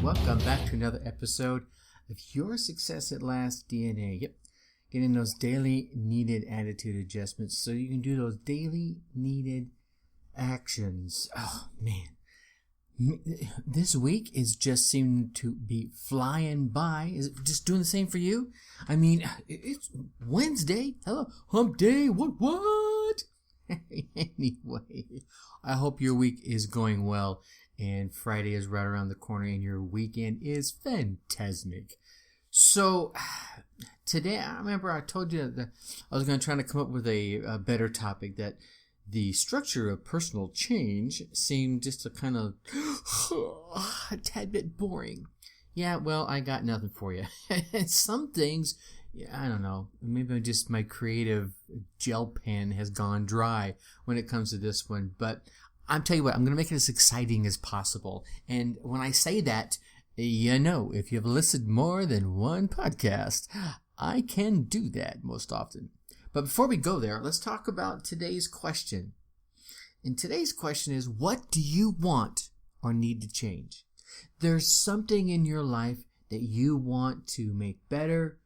welcome back to another episode of Your Success at Last DNA. Yep, getting those daily needed attitude adjustments so you can do those daily needed actions. Oh, man. This week is just seeming to be flying by. Is it just doing the same for you? I mean, it's Wednesday. Hello, hump day. What? Anyway, I hope your week is going well and Friday is right around the corner and your weekend is fantastic. So today, I remember I told you that I was going to try to come up with a better topic, that the structure of personal change seemed just a kind of a tad bit boring. Yeah, well, I got nothing for you. Some things, I don't know, maybe just my creative gel pen has gone dry when it comes to this one. But I'll tell you what, I'm going to make it as exciting as possible. And when I say that, you know, if you've listened more than one podcast, I can do that most often. But before we go there, let's talk about today's question. And today's question is, what do you want or need to change? There's something in your life that you want to make better,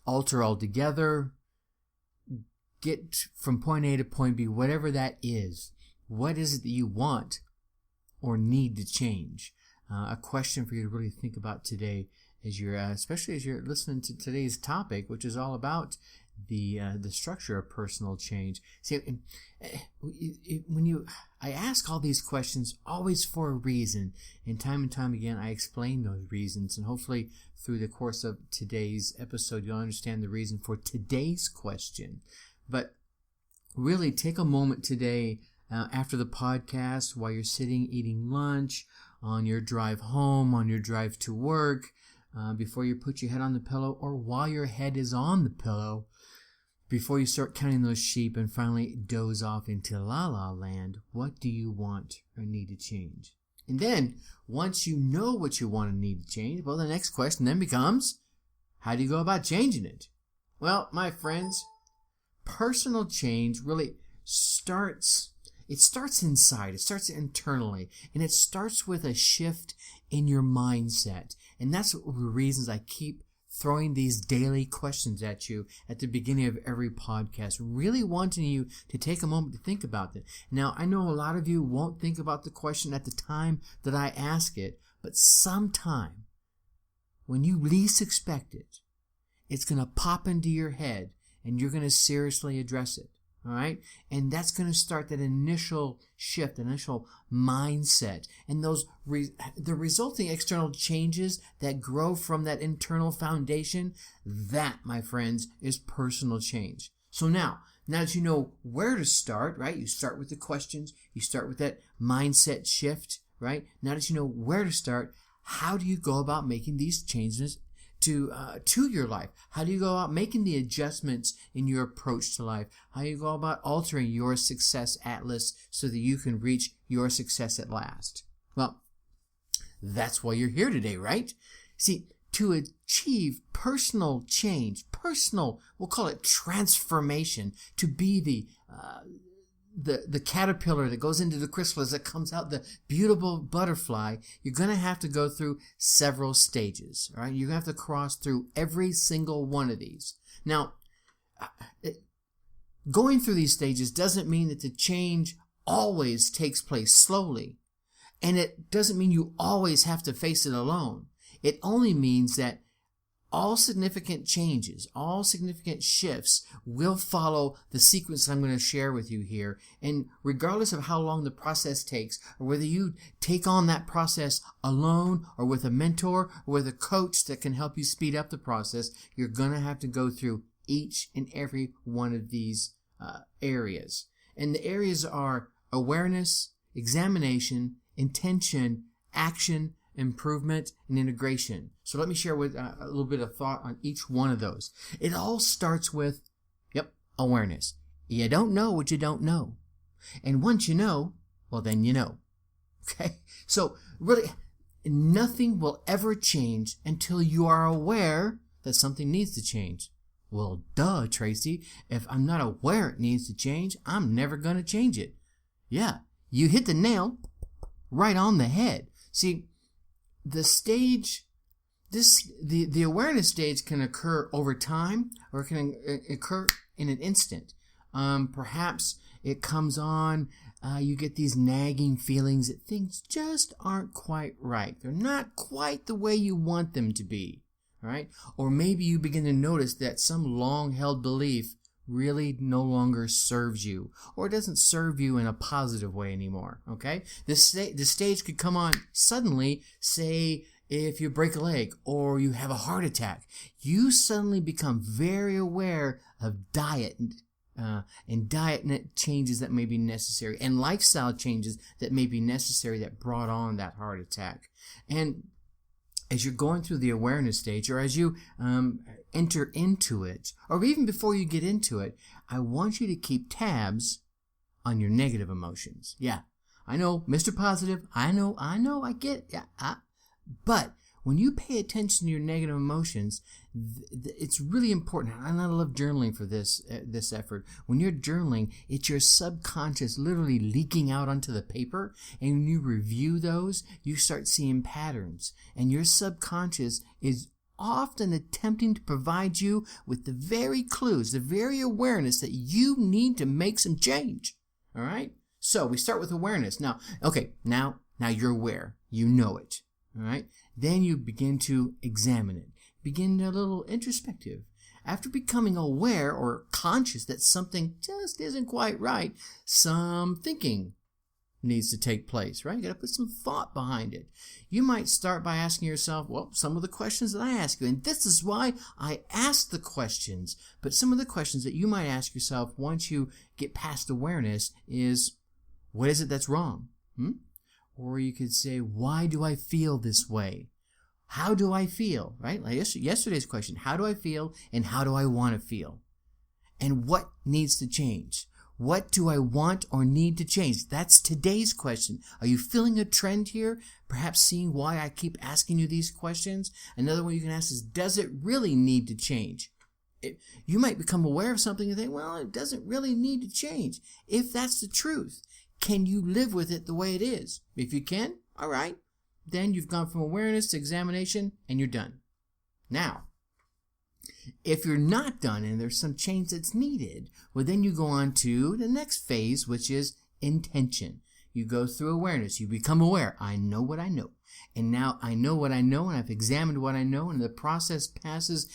alter altogether, get from point A to point B, whatever that is. What is it that you want or need to change? A question for you to really think about today, as you're, especially as you're listening to today's topic, which is all about the structure of personal change. See, I ask all these questions always for a reason, and time again I explain those reasons, and hopefully through the course of today's episode you'll understand the reason for today's question. But really take a moment today after the podcast, while you're sitting eating lunch, on your drive home, on your drive to work, before you put your head on the pillow, or while your head is on the pillow, before you start counting those sheep and finally doze off into la-la land. What do you want or need to change? And then, once you know what you want and need to change, well, the next question then becomes, how do you go about changing it? Well, my friends, personal change really starts inside. It starts internally. And it starts with a shift in your mindset. And that's the reasons I keep throwing these daily questions at you at the beginning of every podcast, really wanting you to take a moment to think about it. Now, I know a lot of you won't think about the question at the time that I ask it, but sometime when you least expect it, it's going to pop into your head and you're going to seriously address it. All right. And that's going to start that initial shift, initial mindset, and the resulting external changes that grow from that internal foundation. That, my friends, is personal change. So now that you know where to start, right? You start with the questions. You start with that mindset shift, right? Now that you know where to start, how do you go about making these changes to your life? How do you go about making the adjustments in your approach to life? How do you go about altering your success atlas so that you can reach your success at last? Well, that's why you're here today, right? See, to achieve personal change, we'll call it transformation, to be the caterpillar that goes into the chrysalis that comes out the beautiful butterfly, you're going to have to go through several stages, right? You're going to have to cross through every single one of these. Now, going through these stages doesn't mean that the change always takes place slowly. And it doesn't mean you always have to face it alone. It only means that all significant changes, all significant shifts will follow the sequence I'm going to share with you here. And regardless of how long the process takes, or whether you take on that process alone or with a mentor or with a coach that can help you speed up the process, you're going to have to go through each and every one of these areas. And the areas are awareness, examination, intention, action, improvement, and integration. So let me share with a little bit of thought on each one of those. It all starts with, awareness. You don't know what you don't know. And once you know, well, then you know. Okay? So really, nothing will ever change until you are aware that something needs to change. Well, duh, Tracy. If I'm not aware it needs to change, I'm never going to change it. Yeah, you hit the nail right on the head. See, the stage, the awareness stage can occur over time, or it can occur in an instant. Perhaps it comes on, you get these nagging feelings that things just aren't quite right. They're not quite the way you want them to be, right? Or maybe you begin to notice that some long-held belief really no longer serves you, or doesn't serve you in a positive way anymore, okay? The stage could come on suddenly, say, if you break a leg or you have a heart attack. You suddenly become very aware of diet and diet changes that may be necessary, and lifestyle changes that may be necessary that brought on that heart attack. And as you're going through the awareness stage, or as you enter into it, or even before you get into it, I want you to keep tabs on your negative emotions. Yeah, I know, Mr. Positive, I know, I get it. Yeah, but when you pay attention to your negative emotions, it's really important. And I love journaling for this effort. When you're journaling, it's your subconscious literally leaking out onto the paper. And when you review those, you start seeing patterns. And your subconscious is often attempting to provide you with the very clues, the very awareness that you need to make some change. All right? So we start with awareness. Now you're aware. You know it. All right? Then you begin to examine it. Begin a little introspective. After becoming aware or conscious that something just isn't quite right, some thinking needs to take place, right? You got to put some thought behind it. You might start by asking yourself, well, some of the questions that I ask you, and this is why I ask the questions, but some of the questions that you might ask yourself once you get past awareness is, what is it that's wrong? Or you could say, why do I feel this way? How do I feel, right? Like yesterday's question, how do I feel and how do I want to feel? And what needs to change? What do I want or need to change? That's today's question. Are you feeling a trend here? Perhaps seeing why I keep asking you these questions? Another one you can ask is, does it really need to change? You might become aware of something and think, well, it doesn't really need to change. If that's the truth, can you live with it the way it is? If you can, all right. Then you've gone from awareness to examination and you're done. Now, if you're not done and there's some change that's needed, well, then you go on to the next phase, which is intention. You go through awareness. You become aware. I know what I know. And now I know what I know, and I've examined what I know, and the process passes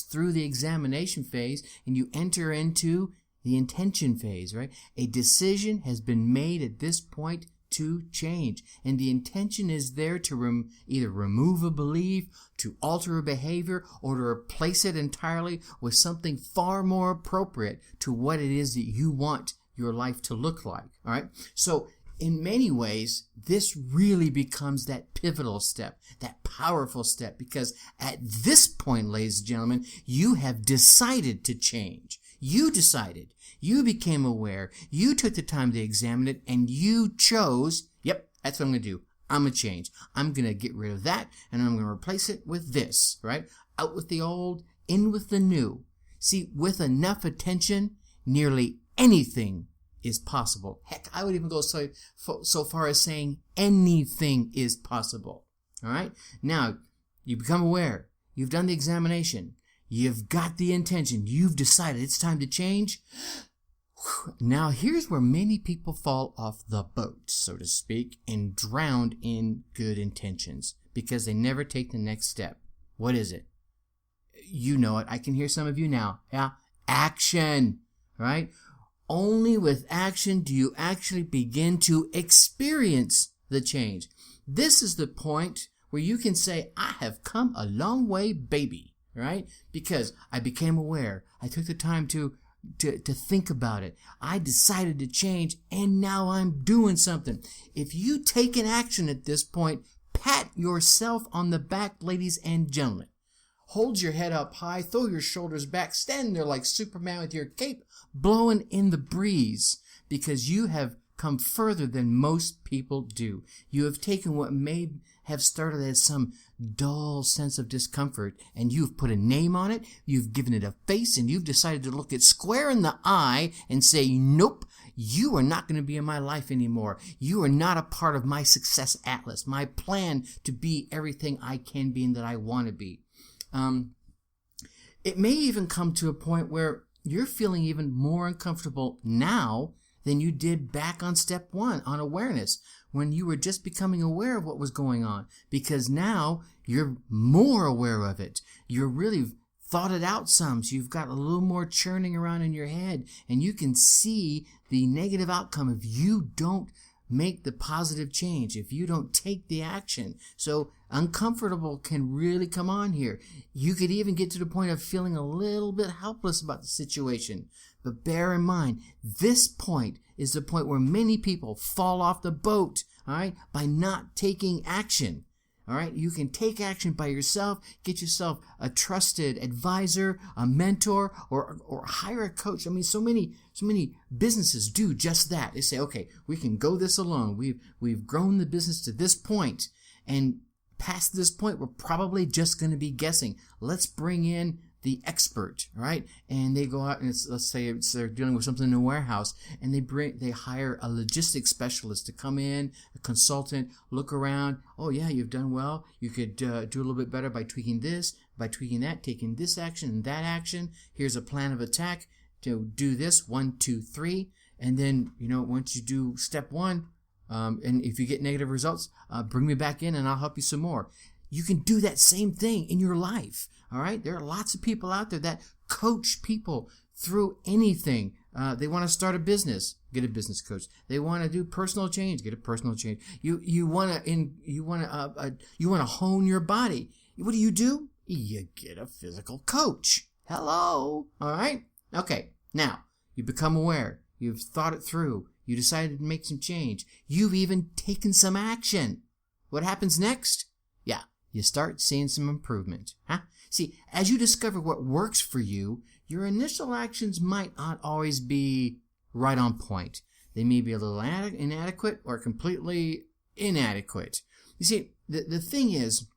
through the examination phase, and you enter into the intention phase, right? A decision has been made at this point to change. And the intention is there to either remove a belief, to alter a behavior, or to replace it entirely with something far more appropriate to what it is that you want your life to look like. All right? So in many ways, this really becomes that pivotal step, that powerful step, because at this point, ladies and gentlemen, you have decided to change. You decided. You became aware. You took the time to examine it, and you chose, yep, that's what I'm going to do. I'm going to change. I'm going to get rid of that, and I'm going to replace it with this, right? Out with the old, in with the new. See, with enough attention, nearly anything is possible. Heck, I would even go so far as saying anything is possible. All right? Now, you become aware. You've done the examination. You've got the intention. You've decided it's time to change. Now, here's where many people fall off the boat, so to speak, and drowned in good intentions because they never take the next step. What is it? You know it. I can hear some of you now. Yeah, action, right? Only with action do you actually begin to experience the change. This is the point where you can say, I have come a long way, baby. Right? Because I became aware. I took the time to think about it. I decided to change, and now I'm doing something. If you take an action at this point, pat yourself on the back, ladies and gentlemen. Hold your head up high, throw your shoulders back, stand there like Superman with your cape blowing in the breeze, because you have come further than most people do. You have taken what may have started as some dull sense of discomfort, and you've put a name on it, you've given it a face, and you've decided to look it square in the eye and say, nope, you are not going to be in my life anymore. You are not a part of my success atlas, my plan to be everything I can be and that I want to be. It may even come to a point where you're feeling even more uncomfortable now than you did back on step 1 on awareness, when you were just becoming aware of what was going on, because now you're more aware of it. You're really thought it out some, so you've got a little more churning around in your head, and you can see the negative outcome if you don't make the positive change, if you don't take the action. So uncomfortable can really come on here. You could even get to the point of feeling a little bit helpless about the situation. But bear in mind, this point is the point where many people fall off the boat, all right, by not taking action. All right, you can take action by yourself, get yourself a trusted advisor, a mentor, or hire a coach. I mean, so many businesses do just that. They say, okay, we can go this alone. We've grown the business to this point, and past this point, we're probably just going to be guessing. Let's bring in the expert, right? And they go out and let's say they're dealing with something in a warehouse, and they hire a logistics specialist to come in, a consultant, look around. Oh yeah, you've done well. You could do a little bit better by tweaking this, by tweaking that, taking this action and that action. Here's a plan of attack to do this, 1, 2, 3, and then once you do step 1, and if you get negative results, bring me back in and I'll help you some more. You can do that same thing in your life. All right, there are lots of people out there that coach people through anything. They want to start a business, get a business coach. They want to do personal change, get a personal change. You want to hone your body. What do? You get a physical coach. Hello, all right. Okay, now you become aware. You've thought it through. You decided to make some change. You've even taken some action. What happens next? Yeah, you start seeing some improvement. Huh? See, as you discover what works for you, your initial actions might not always be right on point. They may be a little inadequate or completely inadequate. You see, the thing is,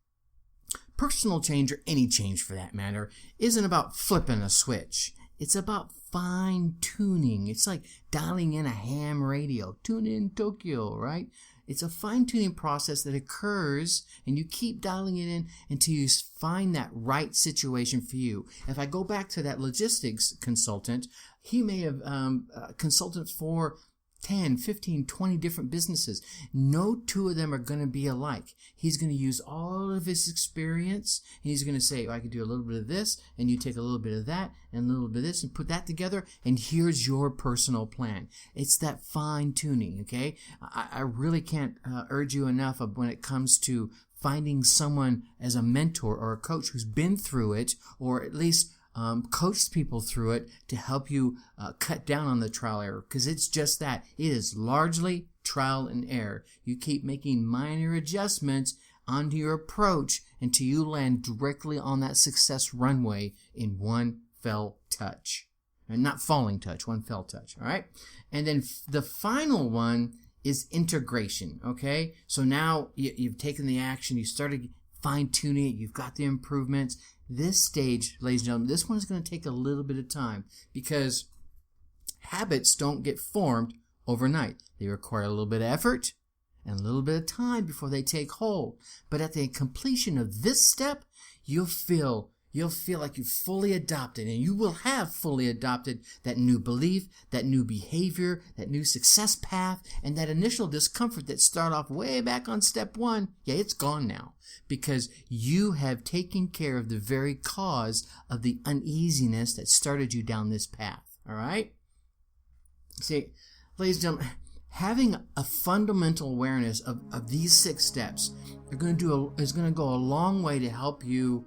personal change, or any change for that matter, isn't about flipping a switch. It's about fine-tuning. It's like dialing in a ham radio. Tune in Tokyo, right? It's a fine-tuning process that occurs, and you keep dialing it in until you find that right situation for you. If I go back to that logistics consultant, he may have consulted for 10, 15, 20 different businesses. No two of them are going to be alike. He's going to use all of his experience, and he's going to say, I could do a little bit of this, and you take a little bit of that, and a little bit of this, and put that together, and here's your personal plan. It's that fine-tuning, okay? I really can't urge you enough of when it comes to finding someone as a mentor or a coach who's been through it, or at least coached people through it to help you cut down on the trial error, because it's just that. It is largely trial and error. You keep making minor adjustments onto your approach until you land directly on that success runway in one fell touch. And not falling touch, one fell touch, all right? And then the final one is integration, okay? So now you've taken the action, you started fine-tuning it, you've got the improvements. This stage, ladies and gentlemen, this one is going to take a little bit of time, because habits don't get formed overnight. They require a little bit of effort and a little bit of time before they take hold. But at the completion of this step, you'll feel like you've fully adopted, and you will have fully adopted that new belief, that new behavior, that new success path, and that initial discomfort that started off way back on step 1. Yeah, it's gone now, because you have taken care of the very cause of the uneasiness that started you down this path. All right? See, ladies and gentlemen, having a fundamental awareness of these 6 steps is going to go a long way to help you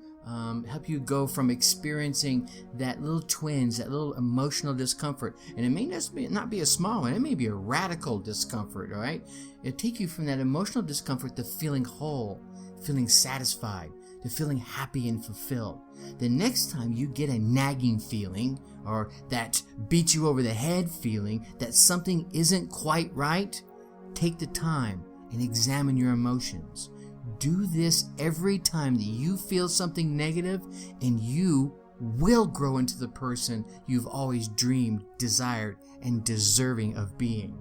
go from experiencing that little twinge, that little emotional discomfort. And it may not be a small one. It may be a radical discomfort, all right? It'll take you from that emotional discomfort to feeling whole, feeling satisfied, to feeling happy and fulfilled. The next time you get a nagging feeling, or that beat you over the head feeling that something isn't quite right, take the time and examine your emotions. Do this every time that you feel something negative, and you will grow into the person you've always dreamed, desired, and deserving of being.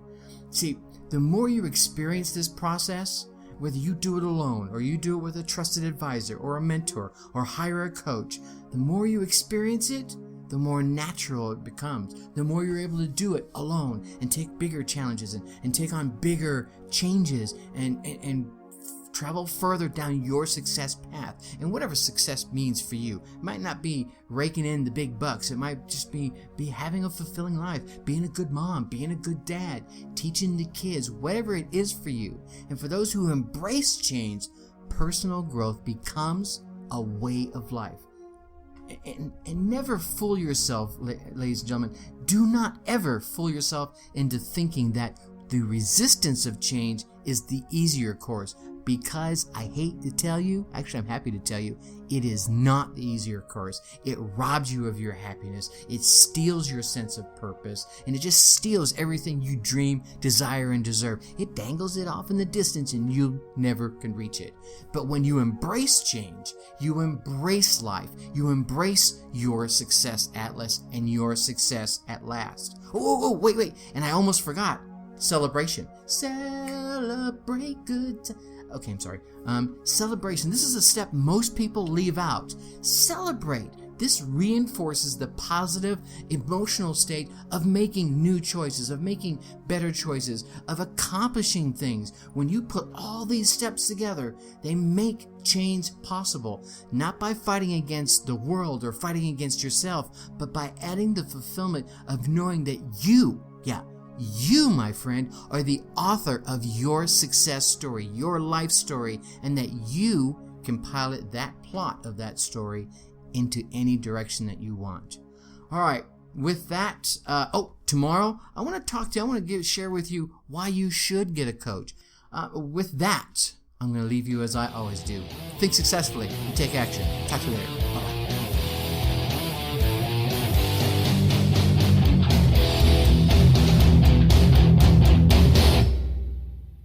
See, the more you experience this process, whether you do it alone or you do it with a trusted advisor or a mentor or hire a coach, the more you experience it, the more natural it becomes. The more you're able to do it alone and take bigger challenges and take on bigger changes and travel further down your success path. And whatever success means for you, it might not be raking in the big bucks. It might just be having a fulfilling life, being a good mom, being a good dad, teaching the kids, whatever it is for you. And for those who embrace change, personal growth becomes a way of life. And never fool yourself, ladies and gentlemen. Do not ever fool yourself into thinking that the resistance of change is the easier course, because I hate to tell you, actually I'm happy to tell you, it is not the easier course. It robs you of your happiness. It steals your sense of purpose, and it just steals everything you dream, desire, and deserve. It dangles it off in the distance, and you never can reach it. But when you embrace change, you embrace life, you embrace your success atlas and your success at last. Oh, wait, and I almost forgot. Celebration. Celebrate good times. Okay, I'm sorry. Celebration. This is a step most people leave out. Celebrate. This reinforces the positive emotional state of making new choices, of making better choices, of accomplishing things. When you put all these steps together, they make change possible. Not by fighting against the world or fighting against yourself, but by adding the fulfillment of knowing that you, my friend, are the author of your success story, your life story, and that you can pilot that plot of that story into any direction that you want. All right, with that, tomorrow I want to share with you why you should get a coach. With that, I'm going to leave you as I always do. Think successfully and take action. Talk to you later. Bye-bye.